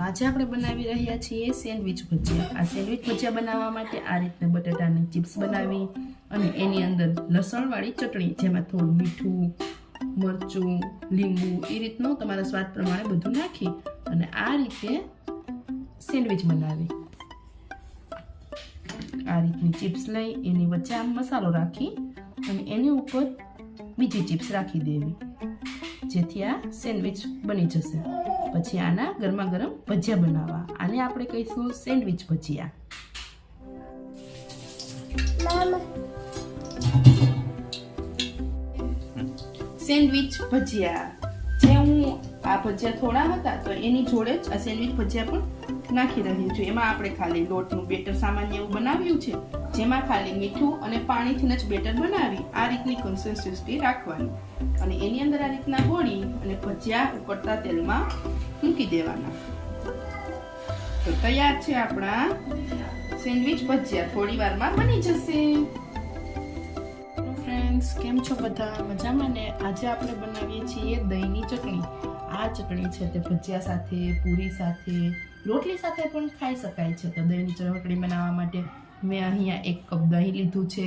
આજે આપણે બનાવી રહ્યા છીએ સેન્ડવિચ ભજીયા। આ સેન્ડવિચ ભજીયા બનાવવા માટે આ રીતના બટાટાની ચિપ્સ બનાવી અને એની અંદર લસણવાળી ચટણી, જેમાં થોડું મીઠું, મરચું, લીંબુ એ રીતનું તમારા સ્વાદ પ્રમાણે બધું નાખી અને આ રીતે સેન્ડવિચ બનાવી। આ રીતની ચિપ્સ લઈ એની વચ્ચે આમ મસાલો રાખી અને એની ઉપર બીજી ચિપ્સ રાખી દેવી, જેથી આ સેન્ડવિચ બની જશે। પછી આના ગરમા ગરમ ભજીયા બનાવવા, આને આપણે કહીશું સેન્ડવિચ ભજીયા। સેન્ડવિચ ભજીયા, જે હું આ ભજીયા થોડા હતા તો એની જોડે જ આ સેન્ડવિચ ભજીયા પણ નાખી રહી છું। એમાં આપણે ખાલી લોટનું બેટર સામાન્ય એવું બનાવ્યું છે, જેમાં ખાલી મીઠું અને પાણીથી જ બેટર બનાવી આ રીતની કન્સિસ્ટન્સી રાખવાની અને એની અંદર આ રીતના બોળી અને ભજીયા ઉકળતા તેલમાં મૂકી દેવાના। તો તૈયાર છે આપણા સેન્ડવિચ ભજીયા, થોડી વારમાં બની જશે। ફ્રેન્ડ્સ, કેમ છો બધા? મજામાં ને? આજે આપણે બનાવીએ છીએ દહીંની ચટણી। આ ચટણી છે તે ભજીયા સાથે, પૂરી સાથે, રોટલી સાથે પણ ખાઈ શકાય છે। તો દહીંની ચટણી બનાવવા માટે મેં અહીંયા 1 કપ દહીં લીધું છે,